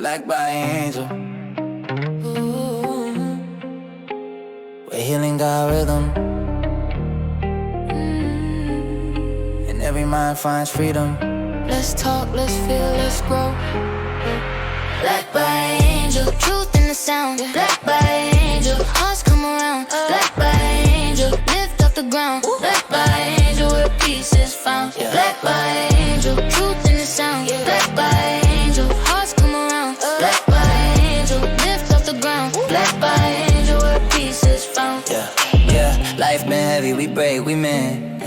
like by angel. Where healing got rhythm, and every mind finds freedom. Let's talk, let's feel, let's grow. Black by angel, truth in the sound. Black by angel, hearts come around. Black by angel, lift off the ground. Black by angel, where peace is found. Black by angel, truth in the sound. Black by angel, hearts come around. Black by angel, lift off the ground. Black by angel, where peace is found. Yeah, life been heavy, we break, we mend.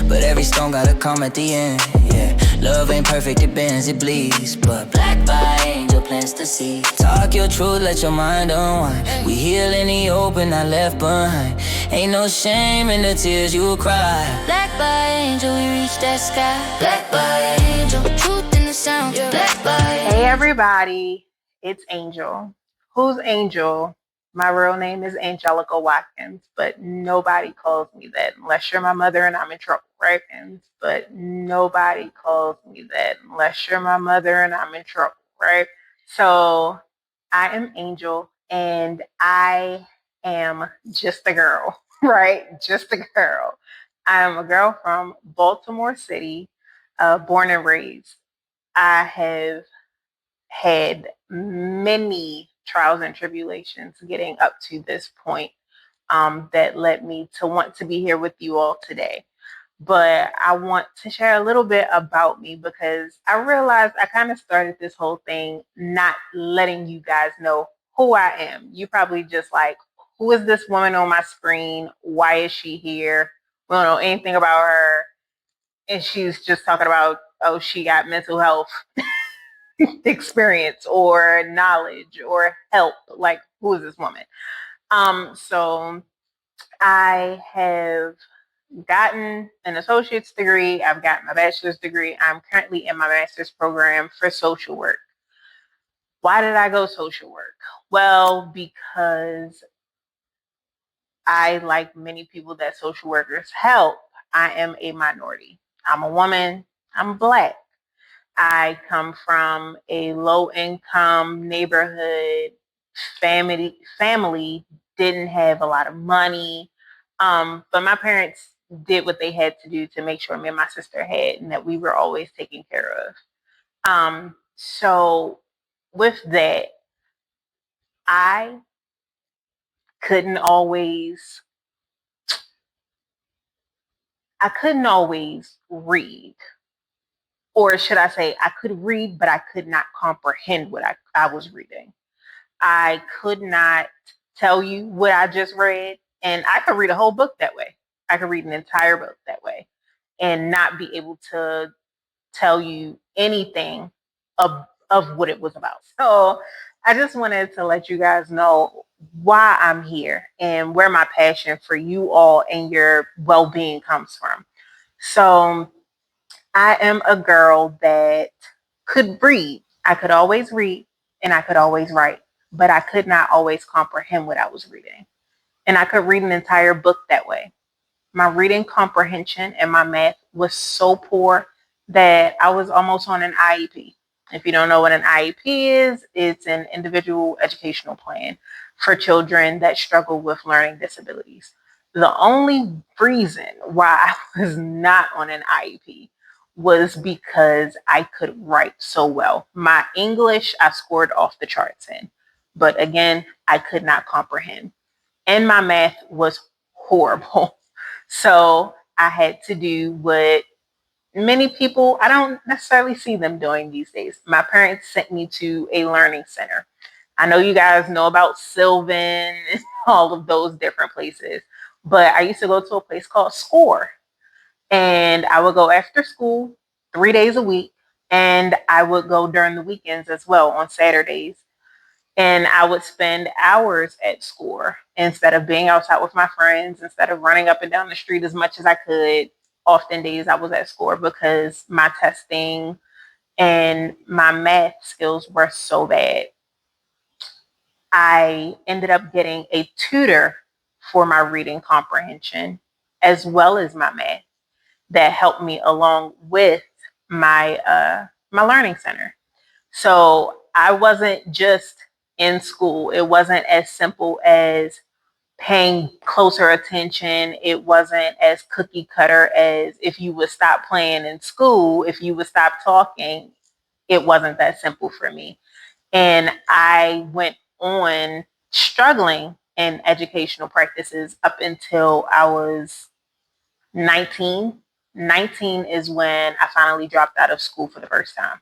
But every stone gotta come at the end. Yeah, love ain't perfect, it bends, it bleeds. But black by angel plants the seed. Talk your truth, let your mind unwind. We heal in the open, not left behind. Ain't no shame in the tears you cry. Black by angel, we reach that sky. Black by angel, truth in the sound. Black by angel. Hey everybody, it's Angel. Who's Angel? My real name is Angelica Watkins, but nobody calls me that unless you're my mother and I'm in trouble, right? But nobody calls me that unless you're my mother and I'm in trouble, right? So I am Angel and I am just a girl, right? Just a girl. I am a girl from Baltimore City, born and raised. I have had many trials and tribulations getting up to this point that led me to want to be here with you all today. But I want to share a little bit about me because I realized I kind of started this whole thing not letting you guys know who I am. You probably just like, who is this woman on my screen? Why is she here? We don't know anything about her. And she's just talking about, oh, she got mental health experience or knowledge or help. Like, who is this woman? So I have gotten an associate's degree. I've gotten my bachelor's degree. I'm currently in my master's program for social work. Why did I go social work? Well, because I, like many people that social workers help, I am a minority. I'm a woman. I'm Black. I come from a low income neighborhood. Family didn't have a lot of money. But my parents did what they had to do to make sure me and my sister had and that we were always taken care of. So with that, I couldn't always read. Or should I say, I could read, but I could not comprehend what I was reading. I could not tell you what I just read, and I could read a whole book that way. I could read an entire book that way and not be able to tell you anything of what it was about. So I just wanted to let you guys know why I'm here and where my passion for you all and your well-being comes from. So I am a girl that could read. I could always read and I could always write, but I could not always comprehend what I was reading. And I could read an entire book that way. My reading comprehension and my math was so poor that I was almost on an IEP. If you don't know what an IEP is, it's an individual educational plan for children that struggle with learning disabilities. The only reason why I was not on an IEP was because I could write so well. My English, I scored off the charts in, but again, I could not comprehend. And my math was horrible. So I had to do what many people, I don't necessarily see them doing these days. My parents sent me to a learning center. I know you guys know about Sylvan and all of those different places, but I used to go to a place called SCORE. And I would go after school 3 days a week. And I would go during the weekends as well on Saturdays. And I would spend hours at SCORE instead of being outside with my friends, instead of running up and down the street as much as I could. Often days I was at SCORE because my testing and my math skills were so bad. I ended up getting a tutor for my reading comprehension as well as my math that helped me along with my my learning center. So I wasn't just in school. It wasn't as simple as paying closer attention. It wasn't as cookie cutter as if you would stop playing in school, if you would stop talking. It wasn't that simple for me. And I went on struggling in educational practices up until I was 19. 19 is when I finally dropped out of school for the first time.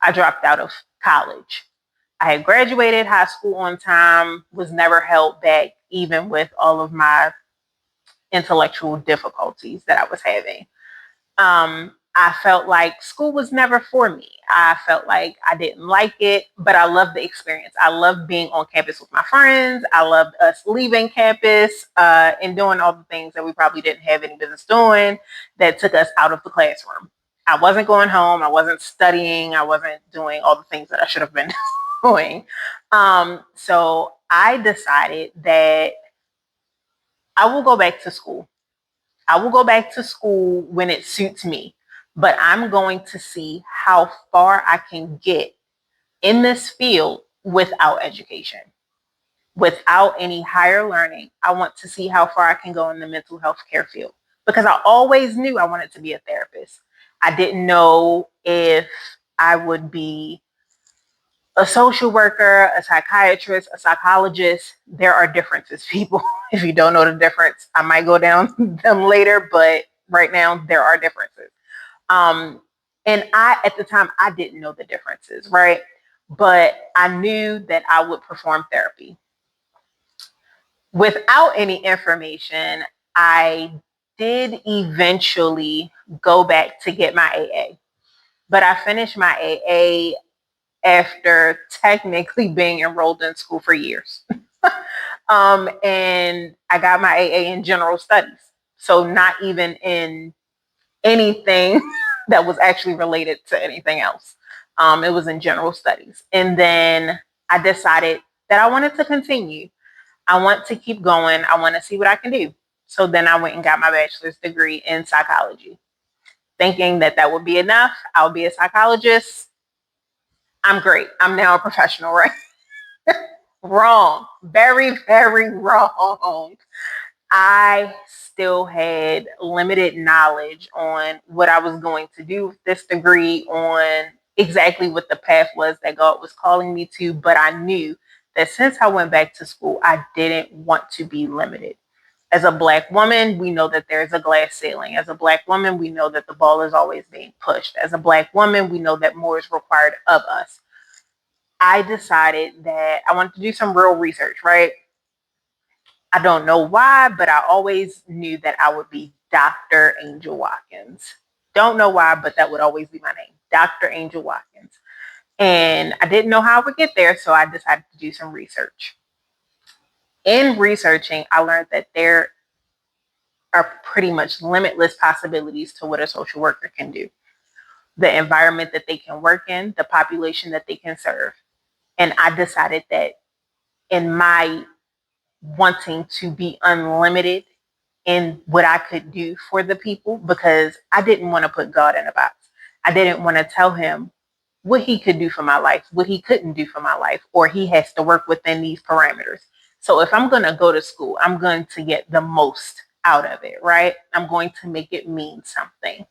I dropped out of college. I had graduated high school on time, was never held back, even with all of my intellectual difficulties that I was having. I felt like school was never for me. I felt like I didn't like it, but I loved the experience. I loved being on campus with my friends. I loved us leaving campus and doing all the things that we probably didn't have any business doing that took us out of the classroom. I wasn't going home. I wasn't studying. I wasn't doing all the things that I should have been doing. So I decided that I will go back to school. I will go back to school when it suits me, but I'm going to see how far I can get in this field without education, without any higher learning. I want to see how far I can go in the mental health care field because I always knew I wanted to be a therapist. I didn't know if I would be a social worker, a psychiatrist, a psychologist. There are differences, people. If you don't know the difference, I might go down them later, but right now there are differences. And at the time, I didn't know the differences, right? But I knew that I would perform therapy. Without any information, I did eventually go back to get my AA, but I finished my AA after technically being enrolled in school for years. And I got my AA in general studies. So not even in anything that was actually related to anything else. It was in general studies. And then I decided that I wanted to continue. I want to keep going. I want to see what I can do. So then I went and got my bachelor's degree in psychology, thinking that that would be enough. I'll be a psychologist. I'm great. I'm now a professional, right? Wrong. Very, very wrong. I still had limited knowledge on what I was going to do with this degree, on exactly what the path was that God was calling me to. But I knew that since I went back to school, I didn't want to be limited. As a Black woman, we know that there's a glass ceiling. As a Black woman, we know that the ball is always being pushed. As a Black woman, we know that more is required of us. I decided that I wanted to do some real research, right? I don't know why, but I always knew that I would be Dr. Angel Watkins. Don't know why, but that would always be my name, Dr. Angel Watkins. And I didn't know how I would get there, so I decided to do some research. In researching, I learned that there are pretty much limitless possibilities to what a social worker can do. The environment that they can work in, the population that they can serve. And I decided that in my wanting to be unlimited in what I could do for the people, because I didn't want to put God in a box. I didn't want to tell him what he could do for my life, what he couldn't do for my life, or he has to work within these parameters. So if I'm going to go to school, I'm going to get the most out of it, right? I'm going to make it mean something.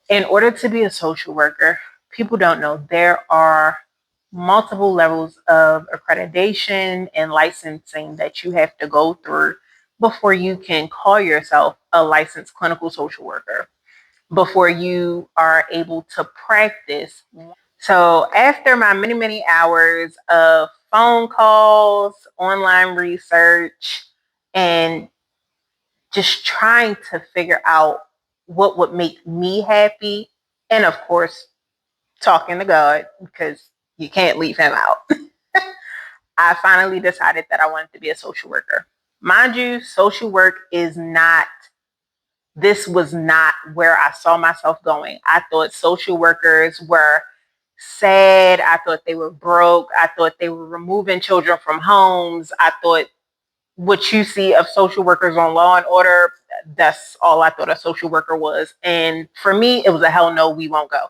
In order to be a social worker, people don't know there are multiple levels of accreditation and licensing that you have to go through before you can call yourself a licensed clinical social worker, before you are able to practice. So after my many, many hours of phone calls, online research, and just trying to figure out what would make me happy, and of course, talking to God, because you can't leave him out. I finally decided that I wanted to be a social worker. Mind you, social work is not, this was not where I saw myself going. I thought social workers were sad. I thought they were broke. I thought they were removing children from homes. I thought what you see of social workers on Law and Order, that's all I thought a social worker was. And for me, it was a hell no, we won't go.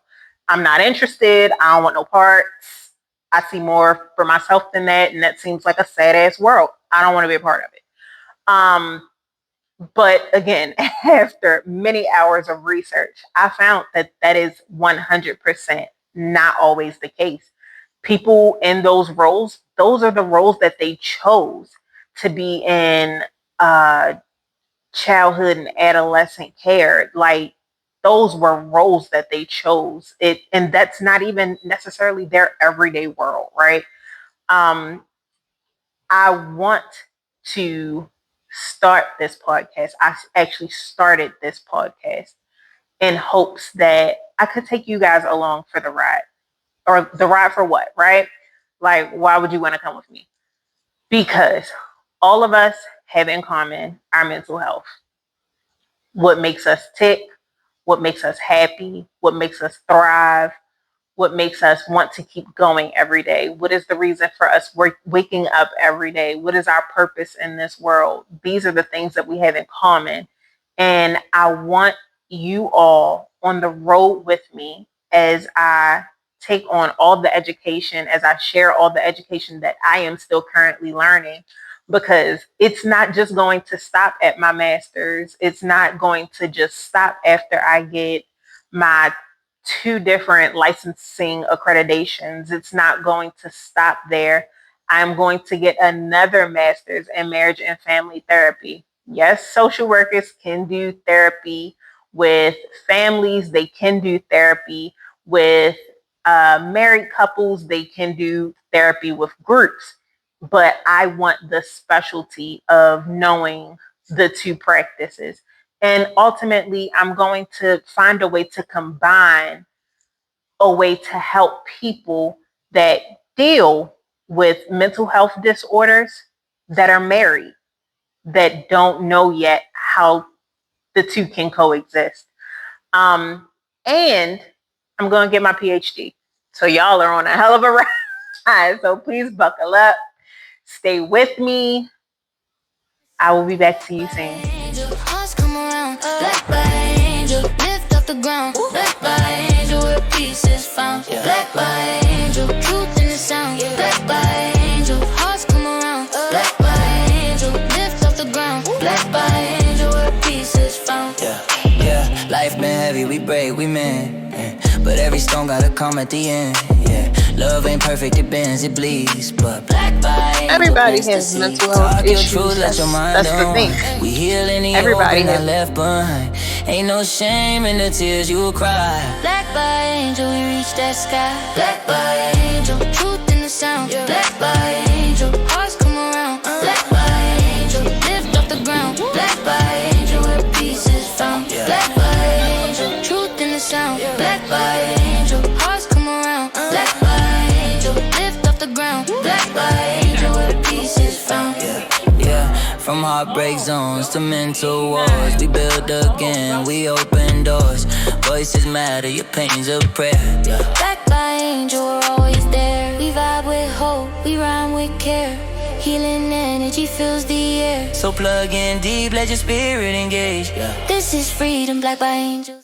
I'm not interested. I don't want no parts. I see more for myself than that, and that seems like a sad ass world. I don't want to be a part of it. But again, after many hours of research, I found that that is 100% not always the case. People in those roles, those are the roles that they chose to be in childhood and adolescent care. Like those were roles that they chose. And that's not even necessarily their everyday world, right? Um, I want to start this podcast. I actually started this podcast in hopes that I could take you guys along for the ride. Or the ride for what, right? Like, why would you want to come with me? Because all of us have in common our mental health. What makes us tick, what makes us happy, what makes us thrive, what makes us want to keep going every day. What is the reason for us waking up every day? What is our purpose in this world? These are the things that we have in common. And I want you all on the road with me as I take on all the education, as I share all the education that I am still currently learning, because it's not just going to stop at my master's. It's not going to just stop after I get my 2 different licensing accreditations. It's not going to stop there. I'm going to get another master's in marriage and family therapy. Yes, social workers can do therapy with families. They can do therapy with married couples. They can do therapy with groups. But I want the specialty of knowing the 2 practices. And ultimately, I'm going to find a way to combine a way to help people that deal with mental health disorders that are married, that don't know yet how the 2 can coexist. And I'm going to get my PhD. So y'all are on a hell of a ride. So please buckle up. Stay with me. I will be back to you soon. Black by angel, lift up the ground. Black by angel, where peace is found. Black by angel, truth in the sound. Black by angel, hearts come around. Black by angel, lift up the ground. Black by angel, where peace is found. Yeah, life been heavy, we break, we mend. But every stone gotta come at the end. Yeah, love ain't perfect, it bends, it bleeds. But black by angel, everybody has mental health issues. Truth, that's the thing. We heal any Everybody hope has not left behind. Ain't no shame in the tears you cry. Black by angel, we reach that sky. Black by angel, truth in the sound. Black by angel, hearts come around. Black by angel, lift up the ground. Black by angel, where peace is found. Black by angel, truth in the sound. Black by angel, hearts come around. Black by angel, lift up the ground. Black by angel, where peace is found. From heartbreak zones to mental wars, we build again, we open doors. Voices matter, your pain's a prayer. Black by angel, we're always there. We vibe with hope, we rhyme with care. Healing energy fills the air. So plug in deep, let your spirit engage. This is freedom, black by angels.